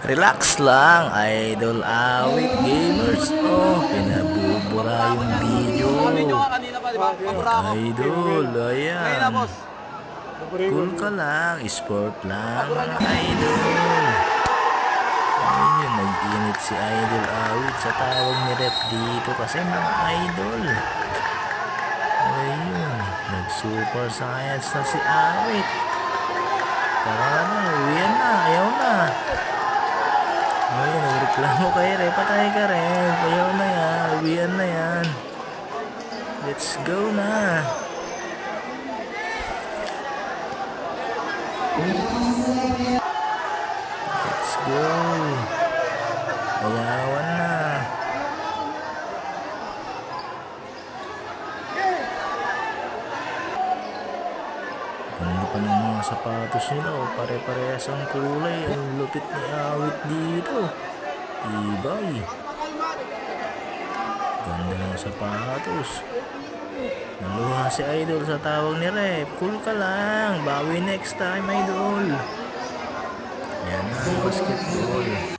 Relax lang, idol awit gamers. Oh, pinabubura yung video. Kanina pa, di ba? Pabura ako. Idol, ayan. Ngayon na, boss. Cool ka lang, sport lang mga idol. Ayun, nag-init si idol awit sa tawag ni rep dito kasi mga idol. Ayun, nag-super science na si awit. Tara na, uwian na, ayaw na. Ayun, nagreklamo kay rep, patay ka rep. Ayaw na yan, uwian na yan. Let's go na. Let's go. Ayawan na. Ganda pa ng mga sapatos nila. Oh. Pare-parehas ang kulay. Ang lupit ni awit dito. Ibay. Ganda ng sapatos. Naluha si idol sa tawag ni rep. Cool ka lang. Bawi next time idol. Yan na, basketball.